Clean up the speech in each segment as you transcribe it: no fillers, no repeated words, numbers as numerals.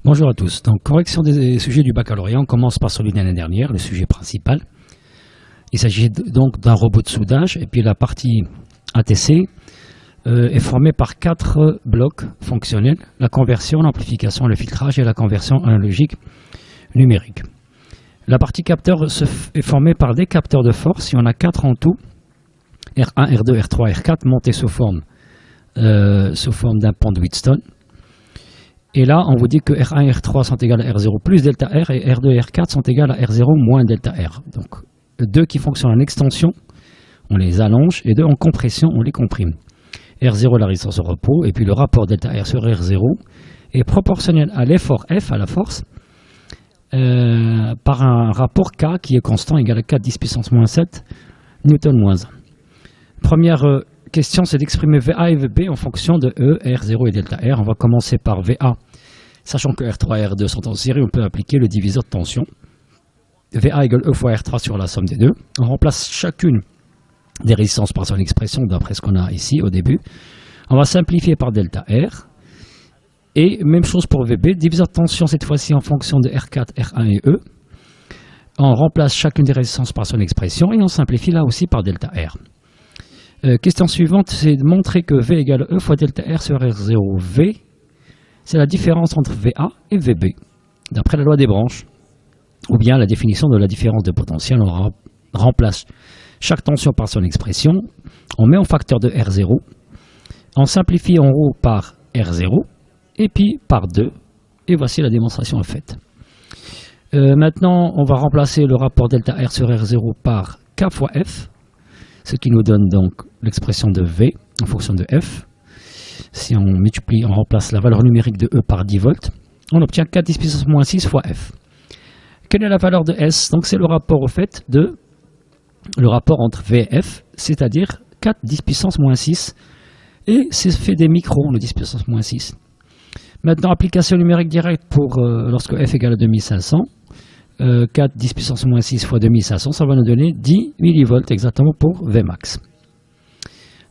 Bonjour à tous. Donc, correction des sujets du baccalauréat. On commence par celui de l'année dernière, le sujet principal. Il s'agit donc d'un robot de soudage. Et puis la partie ATC est formée par 4 blocs fonctionnels. La conversion, l'amplification, le filtrage et la conversion analogique numérique. La partie capteur est formée par des capteurs de force. Il y en a 4 en tout. R1, R2, R3, R4 montés sous forme d'un pont de Wheatstone. Et là, on vous dit que R1 et R3 sont égales à R0 plus delta R et R2 et R4 sont égales à R0 moins delta R. Donc, 2 qui fonctionnent en extension, on les allonge, et 2 en compression, on les comprime. R0, la résistance au repos, et puis le rapport delta R sur R0 est proportionnel à l'effort F, à la force, par un rapport K qui est constant, égal à 4 10 puissance moins 7 Newton moins 1. Première question, c'est d'exprimer VA et VB en fonction de E, R0 et delta R. On va commencer par VA. Sachant que R3 et R2 sont en série, on peut appliquer le diviseur de tension. VA égale E fois R3 sur la somme des deux. On remplace chacune des résistances par son expression, d'après ce qu'on a ici au début. On va simplifier par delta R. Et même chose pour VB, diviseur de tension cette fois-ci en fonction de R4, R1 et E. On remplace chacune des résistances par son expression et on simplifie là aussi par delta R. Question suivante, c'est de montrer que V égale E fois delta R sur R0. V, c'est la différence entre VA et VB, d'après la loi des branches, ou bien la définition de la différence de potentiel. On remplace chaque tension par son expression, on met en facteur de R0, on simplifie en haut par R0, et puis par 2, et voici la démonstration faite. Maintenant, on va remplacer le rapport delta R sur R0 par K fois F, ce qui nous donne donc l'expression de V en fonction de F. Si on multiplie, on remplace la valeur numérique de E par 10 volts, on obtient 4 10 puissance moins 6 fois F. Quelle est la valeur de S? Donc c'est le rapport au fait de le rapport entre V et F, c'est-à-dire 4 10 puissance moins 6, et c'est fait des microns, le 10 puissance moins 6. Maintenant, application numérique directe pour lorsque F égale à 2500. 4 10 puissance moins 6 fois 2500, ça va nous donner 10 millivolts exactement pour Vmax.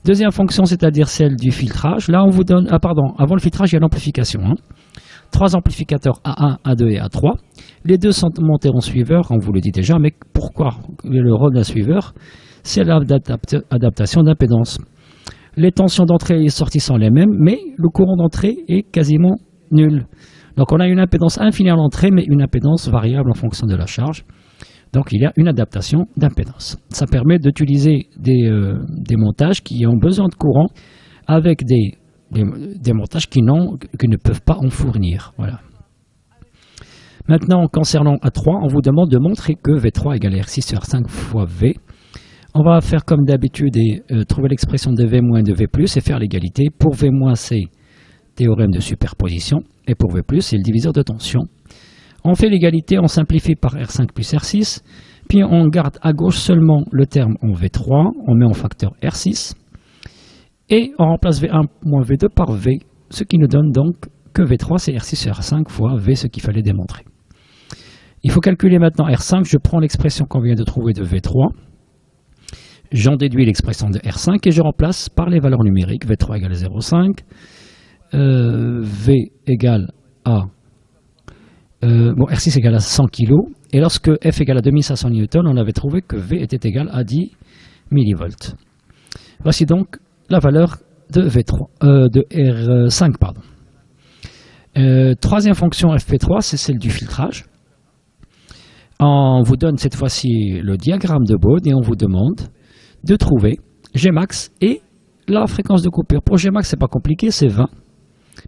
Deuxième fonction, c'est-à-dire celle du filtrage. Là, on vous donne... Ah pardon, avant le filtrage, il y a l'amplification. 3 amplificateurs A1, A2 et A3. Les deux sont montés en suiveur, on vous le dit déjà, mais pourquoi le rôle d'un suiveur? C'est l'adaptation d'impédance. Les tensions d'entrée et sortie sont les mêmes, mais le courant d'entrée est quasiment nul. Donc on a une impédance infinie à l'entrée, mais une impédance variable en fonction de la charge. Donc il y a une adaptation d'impédance. Ça permet d'utiliser des montages qui ont besoin de courant avec des montages qui ne peuvent pas en fournir. Voilà. Maintenant, concernant A3, on vous demande de montrer que V3 égale R6 sur R5 fois V. On va faire comme d'habitude et trouver l'expression de V- et de V+, et faire l'égalité. Pour V-, c'est théorème de superposition, et pour V+, c'est le diviseur de tension. On fait l'égalité, on simplifie par R5 plus R6, puis on garde à gauche seulement le terme en V3, on met en facteur R6, et on remplace V1 moins V2 par V, ce qui nous donne donc que V3 c'est R6 sur R5 fois V, ce qu'il fallait démontrer. Il faut calculer maintenant R5, je prends l'expression qu'on vient de trouver de V3, j'en déduis l'expression de R5 et je remplace par les valeurs numériques, V3 égale 0,5, V égale à R6 égale à 100 kg, et lorsque F égale à 2500 Newton, on avait trouvé que V était égal à 10 millivolts. Voici donc la valeur de V3, de R5, pardon. Troisième fonction FP3, c'est celle du filtrage. On vous donne cette fois-ci le diagramme de Bode et on vous demande de trouver Gmax et la fréquence de coupure. Pour Gmax, c'est pas compliqué, c'est 20,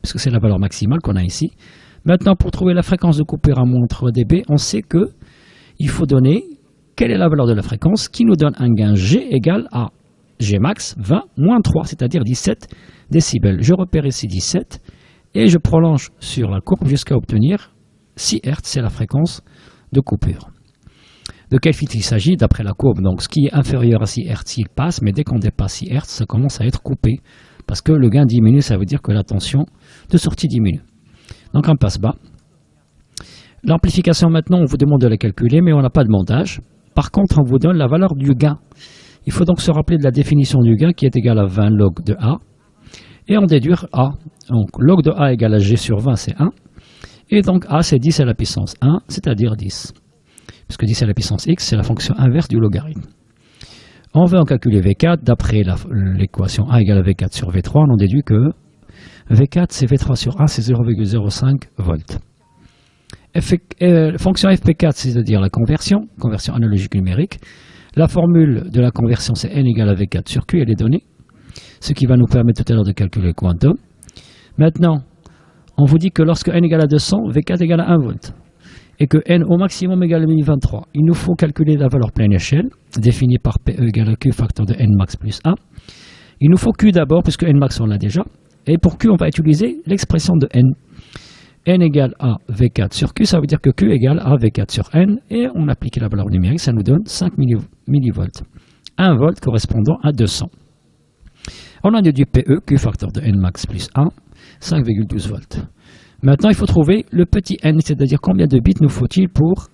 puisque c'est la valeur maximale qu'on a ici. Maintenant, pour trouver la fréquence de coupure à moins 3 dB, on sait que il faut donner quelle est la valeur de la fréquence qui nous donne un gain G égal à Gmax 20 moins 3, c'est-à-dire 17 décibels. Je repère ici 17 et je prolonge sur la courbe jusqu'à obtenir 6 Hz, c'est la fréquence de coupure. De quel filtre il s'agit? D'après la courbe, donc ce qui est inférieur à 6 Hz, il passe, mais dès qu'on dépasse 6 Hz, ça commence à être coupé. Parce que le gain diminue, ça veut dire que la tension de sortie diminue. Donc on passe bas. L'amplification maintenant, on vous demande de la calculer, mais on n'a pas de montage. Par contre, on vous donne la valeur du gain. Il faut donc se rappeler de la définition du gain qui est égale à 20 log de A. Et on déduire A. Donc log de A égale à G sur 20, c'est 1. Et donc A, c'est 10 à la puissance 1, c'est-à-dire 10. Puisque 10 à la puissance x, c'est la fonction inverse du logarithme. On veut en calculer V4. D'après l'équation A égale à V4 sur V3, on en déduit que V4, c'est V3 sur A, c'est 0,05 volts. Fonction FP4, c'est-à-dire la conversion analogique numérique. La formule de la conversion, c'est N égale à V4 sur Q, elle est donnée. Ce qui va nous permettre tout à l'heure de calculer le quantum. Maintenant, on vous dit que lorsque N égale à 200, V4 égale à 1 volt. Et que N au maximum égale à 1023. Il nous faut calculer la valeur pleine échelle, définie par PE égale à Q facteur de N max plus 1. Il nous faut Q d'abord, puisque N max on l'a déjà. Et pour Q, on va utiliser l'expression de N. N égale à V4 sur Q, ça veut dire que Q égale à V4 sur N. Et on applique la valeur numérique, ça nous donne 5 millivolts. 1 volt correspondant à 200. On a déduit PE, Q facteur de N max plus 1, 5,12 volts. Maintenant, il faut trouver le petit n, c'est-à-dire combien de bits nous faut-il pour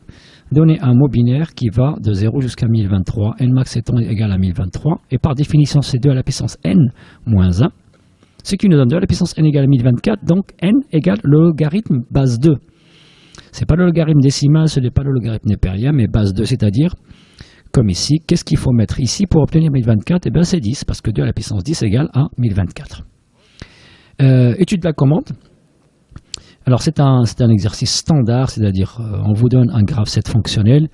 donner un mot binaire qui va de 0 jusqu'à 1023, n max étant égal à 1023, et par définition, c'est 2 à la puissance n moins 1, ce qui nous donne 2 à la puissance n égale à 1024, donc n égale le logarithme base 2. Ce n'est pas le logarithme décimal, ce n'est pas le logarithme népérien, mais base 2, c'est-à-dire, comme ici, qu'est-ce qu'il faut mettre ici pour obtenir 1024? Eh bien, c'est 10, parce que 2 à la puissance 10 égale à 1024. Étude de la commande. Alors c'est un exercice standard, c'est-à-dire on vous donne un graphe 7 fonctionnel,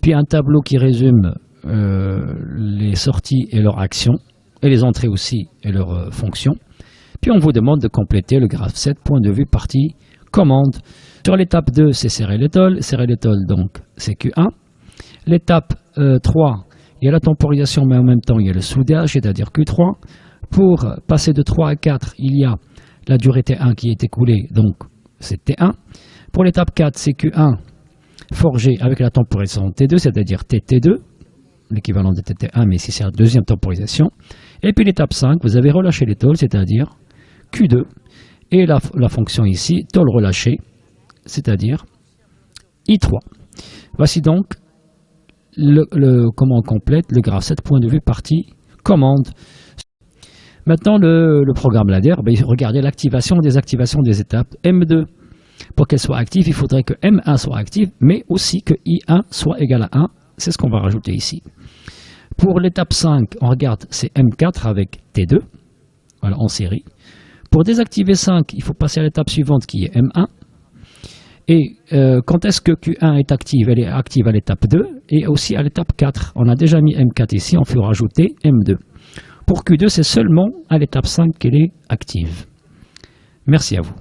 puis un tableau qui résume les sorties et leurs actions, et les entrées aussi et leurs fonctions. Puis on vous demande de compléter le graphe 7, point de vue partie commande. Sur l'étape 2, c'est serrer l'étole donc c'est Q1. L'étape 3, il y a la temporisation, mais en même temps il y a le soudage, c'est-à-dire Q3. Pour passer de 3 à 4, il y a la durée T1 qui est écoulée, donc c'est T1. Pour l'étape 4, c'est Q1 forgé avec la temporisation T2, c'est-à-dire TT2, l'équivalent de TT1, mais ici c'est la deuxième temporisation. Et puis l'étape 5, vous avez relâché les tôles, c'est-à-dire Q2. Et la fonction ici, tôle relâchée, c'est-à-dire I3. Voici donc comment on complète le graphe 7 point de vue partie commande. Maintenant, le programme ladder, regardez l'activation et désactivation des étapes. M2, pour qu'elle soit active, il faudrait que M1 soit active, mais aussi que I1 soit égal à 1. C'est ce qu'on va rajouter ici. Pour l'étape 5, on regarde, c'est M4 avec T2, voilà, en série. Pour désactiver 5, il faut passer à l'étape suivante qui est M1. Et quand est-ce que Q1 est active? Elle est active à l'étape 2 et aussi à l'étape 4. On a déjà mis M4 ici, on peut rajouter M2. Pour Q2, c'est seulement à l'étape 5 qu'elle est active. Merci à vous.